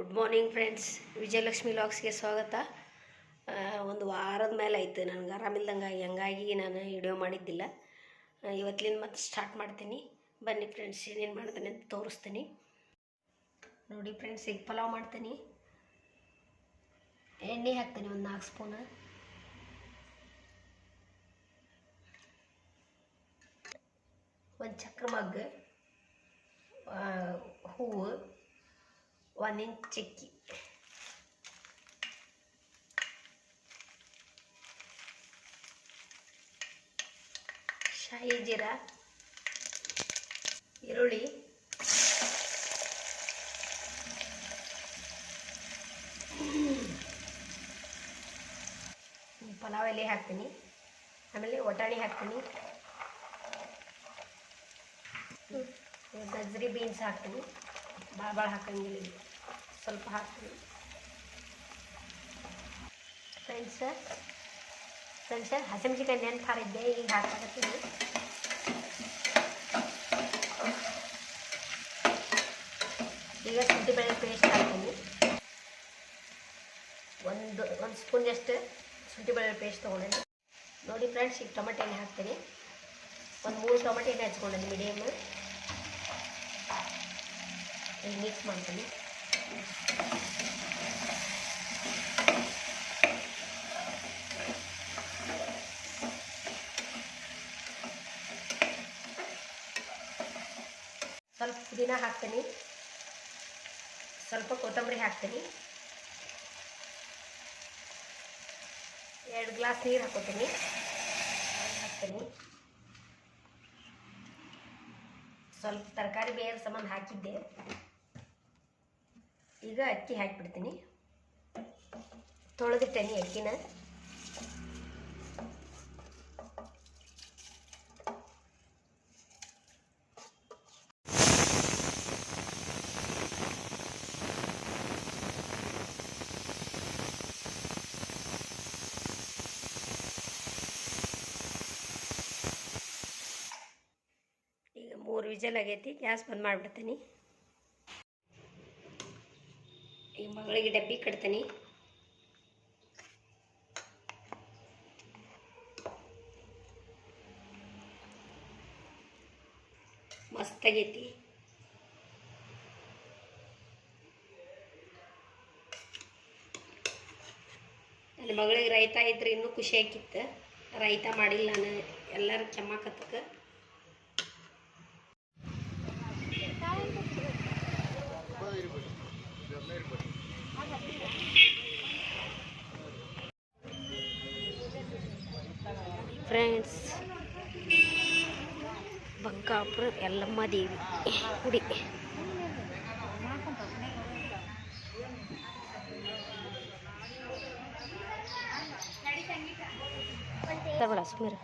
Good morning friends, Vijayalakshmi ಲಾಗ್ಸ್ಗೆ ಸ್ವಾಗತ. ಒಂದು ವಾರದ ಮೇಲೆ ಆಯಿತು ನನಗೆ ಆರಾಮಿಲ್ದಂಗೆ, ಹಂಗಾಗಿ ನಾನು ವಿಡಿಯೋ ಮಾಡಿದ್ದಿಲ್ಲ. ಇವತ್ತಿನ ಮತ್ತೆ ಸ್ಟಾರ್ಟ್ ಮಾಡ್ತೀನಿ. ಬನ್ನಿ ಫ್ರೆಂಡ್ಸ್, ಏನೇನು ಮಾಡ್ತೀನಿ ಅಂತ ತೋರಿಸ್ತೀನಿ. ನೋಡಿ ಫ್ರೆಂಡ್ಸ್, ಈಗ ಪಲಾವ್ ಮಾಡ್ತೀನಿ. ಎಣ್ಣೆ ಹಾಕ್ತೀನಿ ಒಂದು 4 ಸ್ಪೂನ್. ಒಂದು ಚಕ್ರ ಮಗ್ಗು, ಹೂವು, 1 ಇಂಚ್ ಚಕ್ಕಿ, ಶಾಯಿ ಜೀರಾ, ಈರುಳ್ಳಿ, ಪಲಾವ್ ಎಲೆ ಹಾಕ್ತೀನಿ. ಆಮೇಲೆ ಒಟಾಣಿ ಹಾಕ್ತೀನಿ, ಗಜ್ರಿ ಬೀನ್ಸ್ ಹಾಕ್ತೀನಿ. ಭಾಳ ಹಾಕಂಗಿಲ್ಲ, ಸ್ವಲ್ಪ ಹಾಕ್ತೀನಿ. ಫ್ರೆಂಡ್ಸ್ ಹಸಿಮೆಣ್ಸಿನ್ಕಾಯಿ ನೆನ್ಪು ಹಾರಿದ್ದೆ, ಈಗ ಹಾಕಾಕತ್ತೀನಿ. ಈಗ ಶುಂಠಿ ಬೆಳ್ಳುಳ್ಳಿ ಪೇಸ್ಟ್ ಹಾಕ್ತೀನಿ. ಒಂದು ಸ್ಪೂನಷ್ಟು ಶುಂಠಿ ಬೆಳ್ಳುಳ್ಳಿ ಪೇಸ್ಟ್ ತೊಗೊಂಡಿನಿ. ನೋಡಿ ಫ್ರೆಂಡ್ಸ್, ಈಗ ಟೊಮೆಟೊ ಎಣ್ಣೆ ಹಾಕ್ತೀನಿ. ಒಂದು 3 ಟೊಮೆಟೊ ಎಣ್ಣೆ ಹಚ್ಕೊಂಡಿನಿ ಮೀಡಿಯಮ್. ಈಗ ಮಿಕ್ಸ್ ಮಾಡ್ತೀನಿ. ಸ್ವಲ್ಪ ಪುದೀನ ಹಾಕ್ತೀನಿ, ಸ್ವಲ್ಪ ಕೊತ್ತಂಬರಿ ಹಾಕ್ತೀನಿ. 2 ಗ್ಲಾಸ್ ನೀರು ಹಾಕ್ತೀನಿ. ಸ್ವಲ್ಪ ತರಕಾರಿ ಬೇರೆ ಸಂಬಂಧ ಹಾಕಿದ್ದೆ. ಈಗ ಅಕ್ಕಿ ಹಾಕಿಬಿಡ್ತೀನಿ. ತೊಳೆದಿಟ್ಟೇನಿ ಅಕ್ಕಿನ. ಈಗ 3 ವಿಜಲ್ ಆಗೈತಿ. ಗ್ಯಾಸ್ ಬಂದ್ ಮಾಡಿಬಿಡ್ತೀನಿ. ಈಗ ಮಗಳಿಗೆ ಡಬ್ಬಿ ಕಟ್ತೀನಿ. ಮಸ್ತ್ ಆಗೈತಿ. ನನ್ನ ಮಗಳಿಗೆ ರೈತ ಇದ್ರೆ ಇನ್ನೂ ಖುಷಿ ಆಕಿತ್ತು. ರೈತ ಮಾಡಿಲ್ಲ ನಾನು, ಎಲ್ಲರೂ ಕೆಮ್ಮಕತ್ತಕ್ಕೆ. ಫ್ರೆಂಡ್ಸ್, ಬಂಕಾಪುರ ಯಲ್ಲಮ್ಮ ದೇವಿ ಗುಡಿ. ತಗೊಳ ಸುಮೀರ್.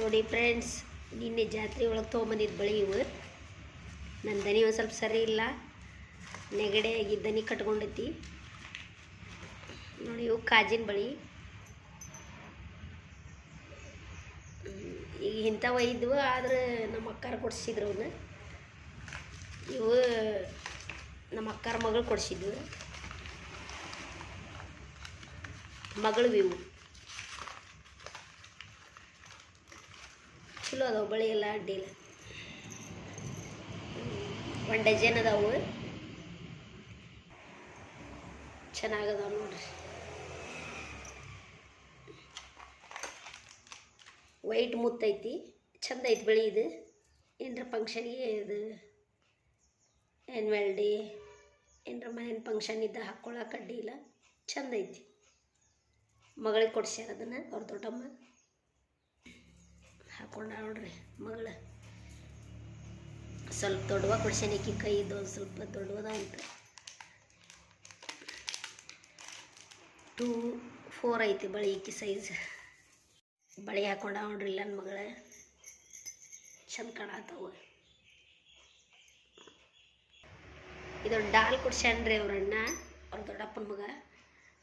ನೋಡಿ ಫ್ರೆಂಡ್ಸ್, ನಿನ್ನೆ ಜಾತ್ರೆ ಒಳಗೆ ತೊಗೊಂಬಂದಿದ್ದು ಬಳಿ ಇವು. ನನ್ನ ದನಿ ಒಂದು ಸ್ವಲ್ಪ ಸರಿ ಇಲ್ಲ, ನೆಗಡೆ ಆಗಿ ದನಿ ಕಟ್ಕೊಂಡೈತಿ. ನೋಡಿ ಇವು ಕಾಜಿನ ಬಳಿ. ಈಗ ಇಂಥವು ಇದ್ವು, ಆದ್ರೆ ನಮ್ಮ ಅಕ್ಕಾರ ಕೊಡಿಸಿದ್ರು ಅವನ್ನ. ಇವು ನಮ್ಮ ಅಕ್ಕಾರ ಮಗಳು ಕೊಡಿಸಿದ್ವು, ಮಗಳು ಇವು ಚಲೋ ಅದಾವೆ. ಬಳಿ ಎಲ್ಲ ಅಡ್ಡಿಲ್ಲ, 1 ಡಜನ್ ಅದಾವು. ಚೆನ್ನಾಗದಾವ ನೋಡ್ರಿ. ವೈಟ್ ಮುತ್ತೈತಿ, ಚಂದ ಐತಿ ಬಳಿ. ಇದು ಏನರ ಫಂಕ್ಷನ್ಗೆ, ಇದು ಆ್ಯನ್ವಲ್ ಡೇ ಏನರ ಮನೇನ ಫಂಕ್ಷನ್ ಇದ್ದ ಹಾಕ್ಕೊಳಕ್ಕೆ ಅಡ್ಡಿ ಇಲ್ಲ, ಚಂದ ಐತಿ. ಮಗಳಿಗೆ ಕೊಡ್ಸ್ಯಾರ ಅದನ್ನು, ಅವ್ರ ದೊಡ್ಡಮ್ಮ ಹಾಕ್ಕೊಂಡ ನೋಡ್ರಿ. ಮಗಳು ಸ್ವಲ್ಪ ದೊಡ್ಡವ ಕೊಡ್ಸ್ಯಾನ, ಈಕಿ ಕೈ ಇದ್ದು ಒಂದು ಸ್ವಲ್ಪ ದೊಡ್ಡವದ ಅಂತ. 2-4 ಐತಿ ಬಳಿ ಈಕಿ ಸೈಜ್. ಬಳಿ ಹಾಕ್ಕೊಂಡ ನೋಡ್ರಿ ನನ್ನ ಮಗಳ, ಚಂದ ಕಾಣತ್ತವ. ಇದೊಂದು ಡಾಲ್ ಕೊಡ್ಸ್ಯಾನ್ರಿ ಅವ್ರಣ್ಣ, ಅವ್ರ ದೊಡ್ಡಪ್ಪನ ಮಗ.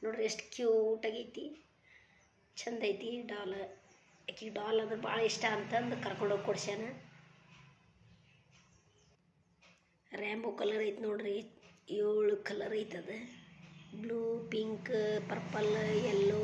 ನೋಡ್ರಿ ಎಷ್ಟು ಕ್ಯೂಟ್ ಆಗೈತಿ, ಚಂದ ಐತಿ ಡಾಲ್. ಆಕಿ ಡಾಲ್ ಅಂದ್ರೆ ಭಾಳ ಇಷ್ಟ ಅಂತಂದು ಕರ್ಕೊಂಡೋಗಿ ಕೊಡ್ಸ್ಯಾನ. ರ್ಯಾಂಬೋ ಕಲರ್ ಐತಿ ನೋಡ್ರಿ, 7 ಕಲರ್ ಐತದ. Blue, pink, purple, yellow,